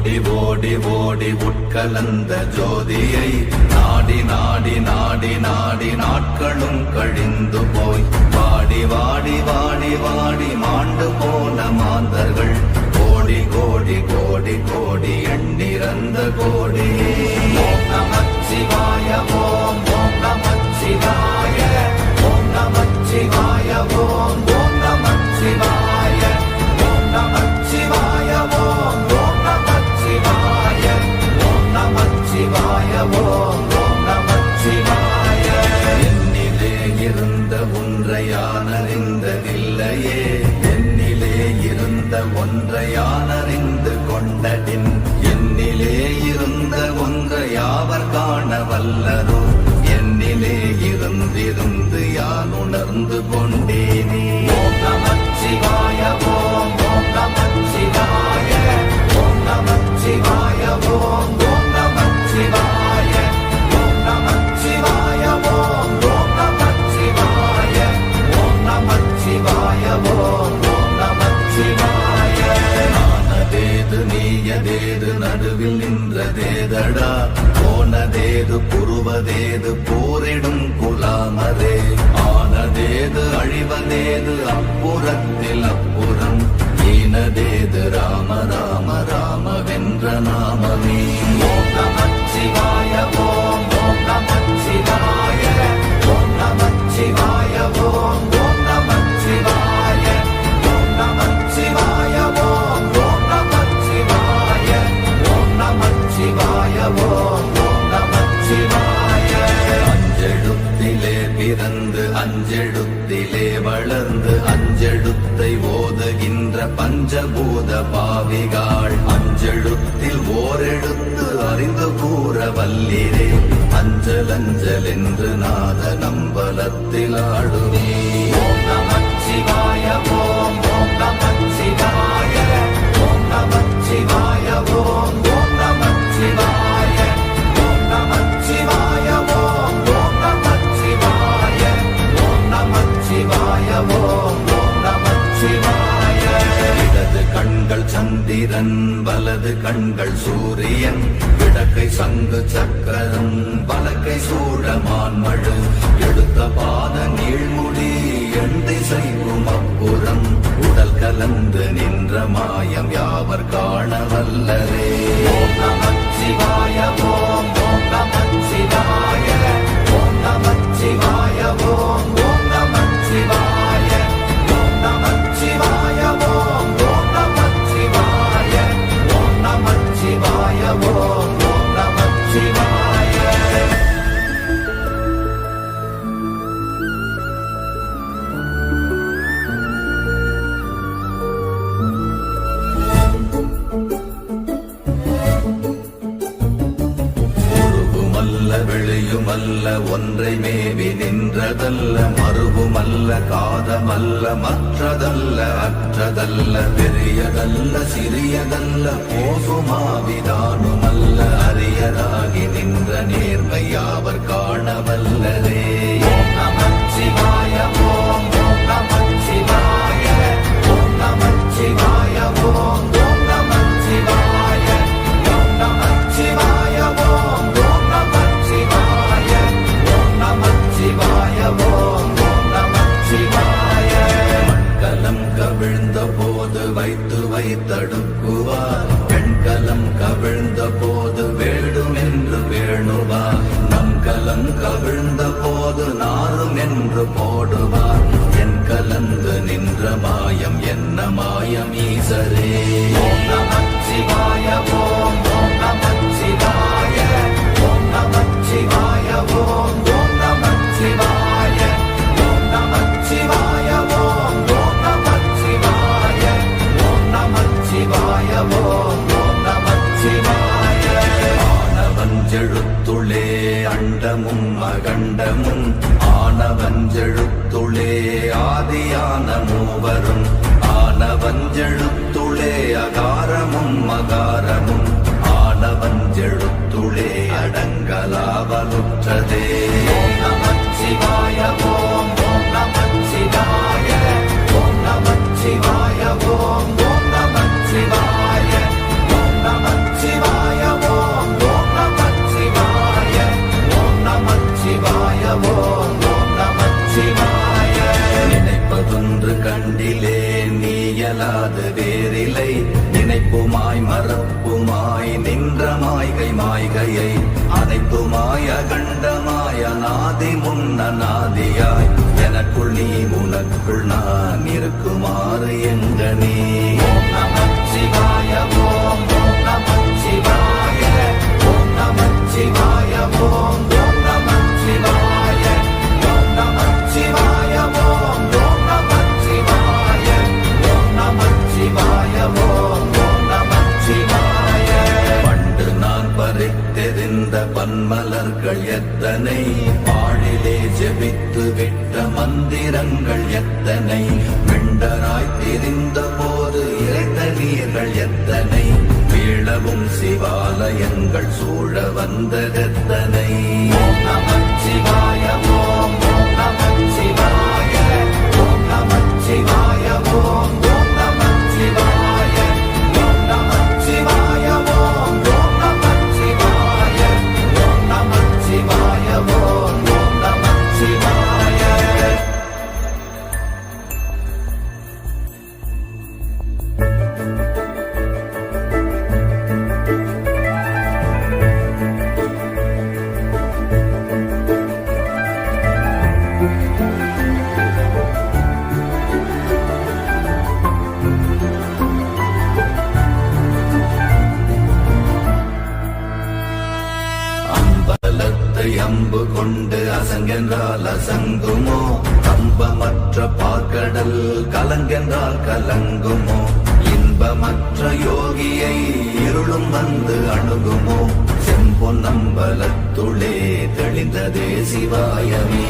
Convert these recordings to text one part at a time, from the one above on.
ஓடி ஓடி ஓடி உட்கலந்த ஜோதியை நாடி நாடி நாடி நாடி நாட்களும் கழிந்து போய் வாடி வாடி வாடி வாடி மாண்டு போன மாந்தர்கள் கோடி கோடி கோடி கோடி எண்ணிறந்த கோடி. ஓம் நமச்சிவாய ஓம் ஓம் நமச்சிவாய ஓம் நமச்சிவாய ஓம் ஓம் நமச்சிவாய ஓம் நமச்சிவாய ஓம் ஓம் நமச்சிவாய ஓம் நமச்சிவாய ஓம் ஓம் நமச்சிவாய. என்னிலே இருந்த ஒன்றை யான் அறிந்ததில்லையே, என்னிலே இருந்த ஒன்றை யான் அறிந்து கொண்டடின், என்னிலே இருந்த ஒன்றை யாவர் காண வல்லரோ, என்னிலே இருந்திருந்து யான் உணர்ந்து கொண்டேனே. ஓம் நமச்சிவாய ஓம் ஓம் நமச்சிவாய ஓம் நமச்சிவாய ஓம் ஓம் நமச்சிவாய ஓம் நமச்சிவாய ஓம் ஓம் நமச்சிவாய ஓம் நமச்சிவாய ஓம் ஓம் நமச்சிவாய. ஆனதேது நீயதேது நடுவில் நின்றதேதடா, போனதேது புருவதேது போரிடும் குலாமரே, ஆனதேது அழிவதேது அப்புறத்தில் அப்புறம், ஈனதேது ராம ராம ராம வென்ற நாமமே. ஓம் நமச்சிவாய ஓம் ஓம் நமச்சிவாய ஓம் நமச்சிவாய ஓம் ஓம் நமச்சிவாய ஓம் நமச்சிவாய ஓம் ஓம் நமச்சிவாய ஓம் நமச்சிவாய ஓம் ஓம் நமச்சிவாய. அஞ்செழுத்திலே பிறந்து அஞ்செழுத்திலே வளர்ந்து அஞ்செழுத்தை ஓதுகின்ற பஞ்சபூத பாவிகாள், அஞ்செழுத்தில் ஓரெழுத்து அறிந்து கூற வல்லிரே, அஞ்சல் அஞ்சல் என்று நாத நம்பலத்தில் ஆடுவே. ஓம் நமச்சிவாய ஓம் ஓம் நமச்சிவாய ஓம் நமச்சிவாய ஓம் ஓம் நமச்சிவாய ஓம் நமச்சிவாய ஓம் ஓம் நமச்சிவாய ஓம் நமச்சிவாய ஓம் ஓம் நமச்சிவாய. இடது கண்கள் சந்திரன் வலது கண்கள் சூரியன், விடக்கை சங்கு சக்கரம் வலக்கை சூழமான்மழு, எடுத்த பாத நீழ்முடி எண் திசைக்கும் அப்புறம், உடல் கலந்து நின்ற மாயம் யாவர் காண வல்லரே. ஓம் நமச்சிவாய ஓம் ஓம் நமச்சிவாய ஓம் நமச்சிவாய ஓம் ஓம் நமச்சிவாய ஓம் நமச்சிவாய ஓம் ஓம் நமச்சிவாய ஓம் நமச்சிவாய ஓம் ஓம் நமச்சிவாய. வெளியுமல்ல ஒன்றை மேவி நின்றதல்ல, மறுவுமல்ல காதமல்ல மற்றதல்ல அற்றதல்ல, பெரியதல்ல சிறியதல்ல போகுமாவிதானுமல்ல, அரியராகி நின்ற நேர்மையாவர் காணவல்லரே. ஓம் நமச்சிவாய ஓம் ஓம் நமச்சிவாய ஓம் நமச்சிவாய ஓம் ஓம் நமச்சிவாய ஓம் நமச்சிவாய ஓம் ஓம் நமச்சிவாய ஓம் நமச்சிவாய ஓம் ஓம் நமச்சிவாய. மண்கலம் கவிழ்ந்த போது வைத்து வைத்தடுக்குவார், பெண்கலம் கவிழ்ந்த போது வேடும் என்று வேணுவார், நம் கலம் கவிழ்ந்த போது நாரும் என்று போடுவார், என் கலந்து நின்ற மாயம் என்ன மாயம் ஈசரே. ஓம் நமச்சிவாய ஓம் ஓம் நமச்சிவாய ஓம் நமச்சிவாய ஓம் ஓம் நமச்சிவாய ஓம் நமச்சிவாய ஓம் ஓம் நமச்சிவாய ஓம் நமச்சிவாய ஓம் ஓம் நமச்சிவாய. ஆனவஞ்செழுத்துளே அண்டமும் அகண்டமும், ஆனவஞ்செழுத்துளே ஆதியான மூவரும், ஆனவஞ்செழுத்துளே அகாரமும் அகாரமும், ஆனவஞ்செழுத்துளே அடங்கலாவலுற்றதே. ஓம் நமச்சிவாய ஓம் ஓம் நமச்சிவாய ஓம் நமச்சிவாய ஓம் ஓம் நமச்சிவாய ஓம் நமச்சிவாய மாய்கை மாய்கையை அனைத்துமாய கண்டமாய நாதி முன்ன நாதியாய் எனக்குள் நீ உனக்குள் நான் இருக்குமாறு எங்கனே. ஓம் நமச்சிவாய ஓம் ஓம் நமச்சிவாய ஓம் நமச்சிவாய ஓம் ஓம் நமச்சிவாய ஓம் நமச்சிவாய ஓம் ஓம் நமச்சிவாய ஓம் நமச்சிவாய ஓம் ஓம் நமச்சிவாய. பண்டு நான் பறித்தெறிந்த பன்மலர்கள் எத்தனை, பாழிலே ஜெபித்து விட்ட மந்திரங்கள் எத்தனை, மெண்டராய் திரிந்த போது இறைத்த நீர்கள் எத்தனை, வீழவும் சிவாலயங்கள் சூழ வந்ததெத்தனை. ஓம் நமச்சிவாய ஓம் ஓம் நமச்சிவாய ஓம் நமச்சிவாய ஓம் ஓம் நமச்சிவாய ஓம் நமச்சிவாய ஓம் ஓம் நமச்சிவாய ஓம் நமச்சிவாய ஓம் ஓம் நமச்சிவாய. அம்பலத்தை அம்பு கொண்டு அசங்கென்றால் அசங்குமோ, கம்பமற்ற பார்க்கடல் கலங்கென்றால் கலங்குமோ, இன்பமற்ற யோகியை இருளும் வந்து அணுகுமோ, செம்பொன்னம்பலத்துளே தெளிந்ததே சிவாயமே.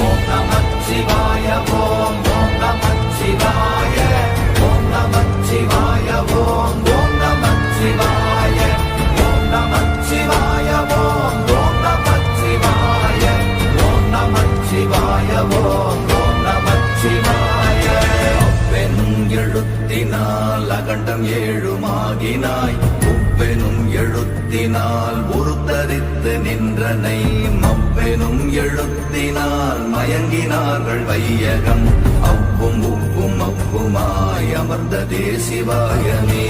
ஓம் நமச்சிவாய ஓம் ஓம் நமச்சிவாய ஓம் நமச்சிவாய ஓம் ஓம் நமச்சிவாய ஓம் நமச்சிவாய ஓம் ஓம் நமச்சிவாய ஓம் நமச்சிவாய ஓம் ஓம் நமச்சிவாய. அவ்வெனும் எழுத்தினால் அகண்டம் ஏழுமாகினாய், உவ்வெனும் எழுத்தினால் உருத்தரித்து நின்றனை, மவ்வெனும் எழுத்தினால் மயங்கினார்கள் வையகம், அவ்வும் உவ்வும் அவ்வுமாய் அமர்ந்ததே சிவாயமே.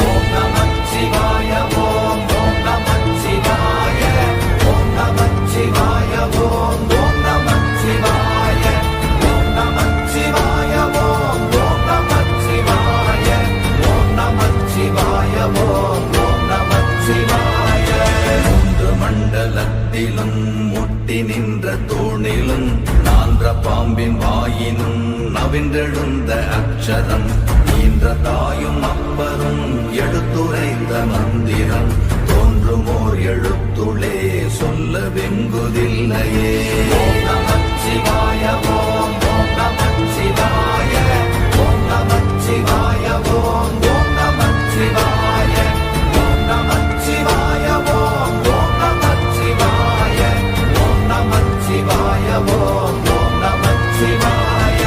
ஓம் நமச்சிவாய ஓம் ஓம் நமச்சிவாய ஓம் நமச்சிவாய ஓம் ஓம் நமச்சிவாய ஓம் நமச்சிவாய ஓம் ஓம் நமச்சிவாய ஓம் நமச்சிவாய ஓம் ஓம் நமச்சிவாய. மூன்று மண்டலத்திலும் முட்டி நின்ற தூணிலும் நான்ற பாம்பின் வாயினும் நவின்றெழுந்த அக்ஷரம், ஈன்ற தாயும் அப்பரும் எடுத்துரைத்த மந்திரம், தோன்றுமோர் எழுத்துளே சொல்ல வெங்குதில்லையே. ஓம் நமச்சிவாய ஓம் ஓம் நமச்சிவாய ஓம் நமச்சிவாய ஓம் ஓம் நமச்சிவாய ஓம் நமச்சிவாய ஓம் ஓம் நமச்சிவாய ஓம் நமச்சிவாய ஓம் ஓம் நமச்சிவாய.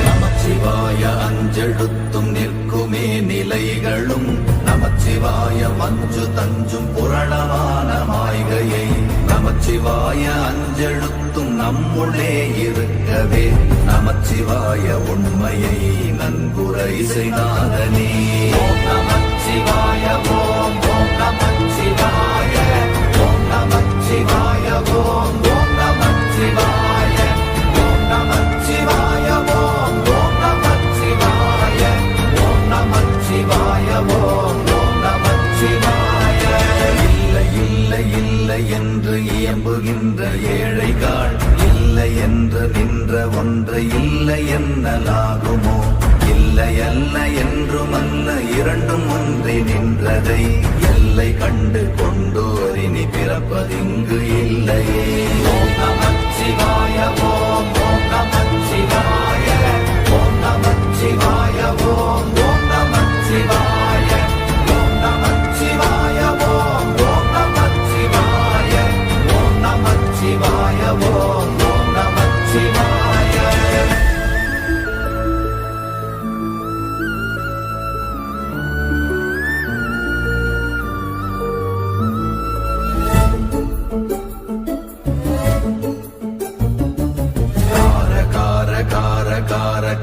நமச்சிவாய அஞ்செழுத்தும் நிற்குமே நிலைகளும், நமச்சிவாய மஞ்சு தஞ்சும் புரணமான மாய்கையை, நமச்சிவாய அஞ்செழுத்தும் நம்முள்ளே இருக்கவே, நமச்சிவாய உண்மையை நன்குரை செய்தாதனே. ஓம் நமச்சிவாய ஓம் ஓம் நமச்சிவாய ஓம் நமச்சிவாய ஓம் ஓம் நமச்சிவாய ஓம் நமச்சிவாய ஓம் ஓம் நமச்சிவாய ஓம் நமச்சிவாய ஓம் ஓம் நமச்சிவாய. இல்லை இல்லை இல்லை என்று இயம்புகின்ற ஏழைகள், இல்லை என்று நின்ற ஒன்றை இல்லை என்னலாகுமோ, இல்லை அல்ல என்றும் அல்ல இரண்டும் ஒன்றி நின்றதை, எல்லை கண்டு கொண்டோரினி பிறப்பதிங்கு இல்லையே. ஓம் நமச்சிவாய ஓம் ஓம் நமச்சிவாய ஓம் நமச்சிவாய ஓம் ஓம் நமச்சிவாய ஓம் நமச்சிவாய ஓம் ஓம் நமச்சிவாய ஓம் நமச்சிவாய ஓம் ஓம் நமச்சிவாய.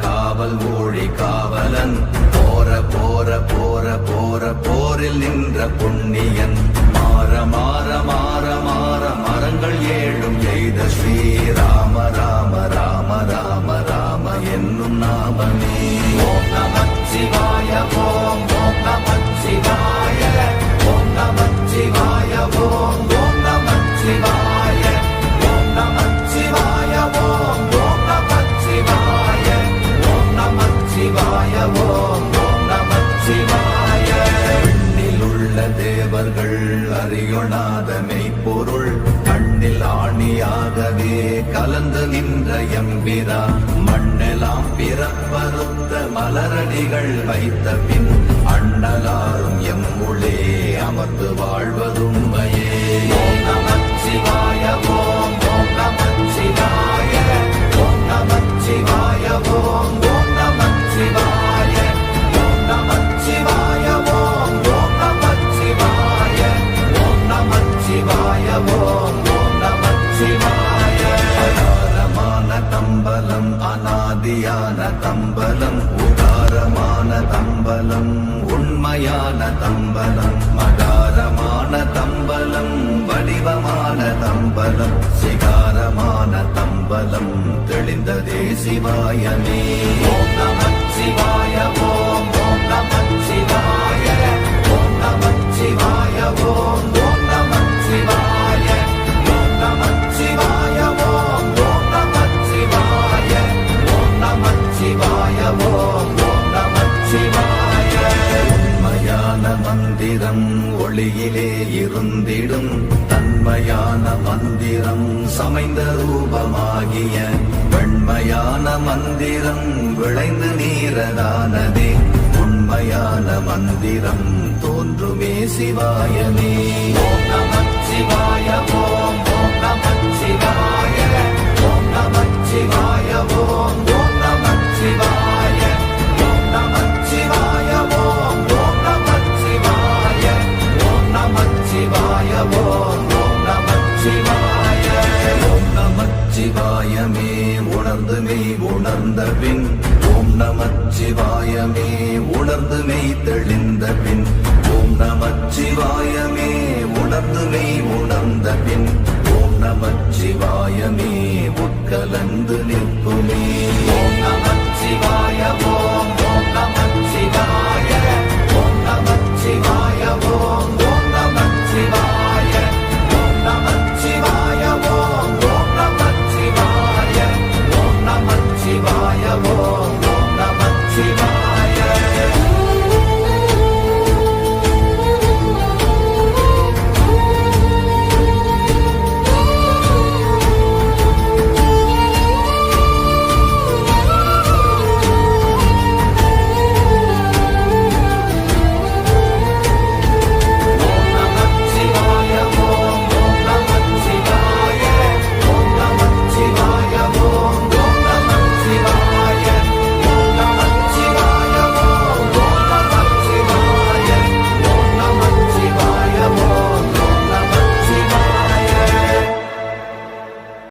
காவல் மொழி காவலன், போர போர போர போர போரில் நின்ற புண்ணியன், நின்ற எம்பிரா மண்ணெல்லாம் பிறப்பறுத்த மலரடிகள் வைத்த பின் அண்ணலாரும் எம்முளே அமர்ந்து வாழ்வதும்மையே. ஓம் நமச்சிவாய ஓம் ஓம் நமச்சிவாய ஓம் நமச்சிவாய ஓம் ஓம் நமச்சிவாய ஓம் நமச்சிவாய ஓம் ஓம் நமச்சிவாய ஓம் நமச்சிவாய ஓம் ஓம் நமச்சிவாய. அகாரமான தம்பலம் அநாதியான தம்பலம் உகாரமான தம்பலம் உண்மையான தம்பலம் மகாரமான தம்பலம் வடிவமான தம்பலம் சிகாரமான தம்பலம் தெளிந்ததே சிவாயமே. ஓம் நமச்சிவாய ஓம் ஓம் நமச்சிவாய ஓம் நமச்சிவாய ஓம் ஓம் நமச்சிவாய ஓம் நமச்சிவாய ஓம் ஓம் நமச்சிவாய ஓம் நமச்சிவாய ஓம் ஓம் நமச்சிவாய. உண்மையான மந்திரம் ஒளியிலே இருந்திடும் தன்மையான மந்திரம் சமைந்த ரூபமாகிய வெண்மையான மந்திரம் விளைந்து நீரதானதே உண்மையான மந்திரம் தோன்றுமே சிவாயமே. ஓம் நமச்சிவாய ஓம் ஓம் நமச்சிவாய ஓம் நமச்சிவாய ஓம் ஓம் நமச்சிவாய ஓம் நமச்சிவாய ஓம் ஓம் நமச்சிவாய ஓம் நமச்சிவாய ஓம் ஓம் நமச்சிவாய. ஓம் நமச்சிவாயமே உணர்ந்து மெய் உணர்ந்த பின் ஓம் நமச்சிவாயமே உணர்ந்து மெய் தெளிந்த பின் ஓம் நமச்சிவாயமே உணர்ந்து மெய் உணர்ந்த பின் ஓம் நமச்சிவாயமே உட்கலந்து நிற்குமே.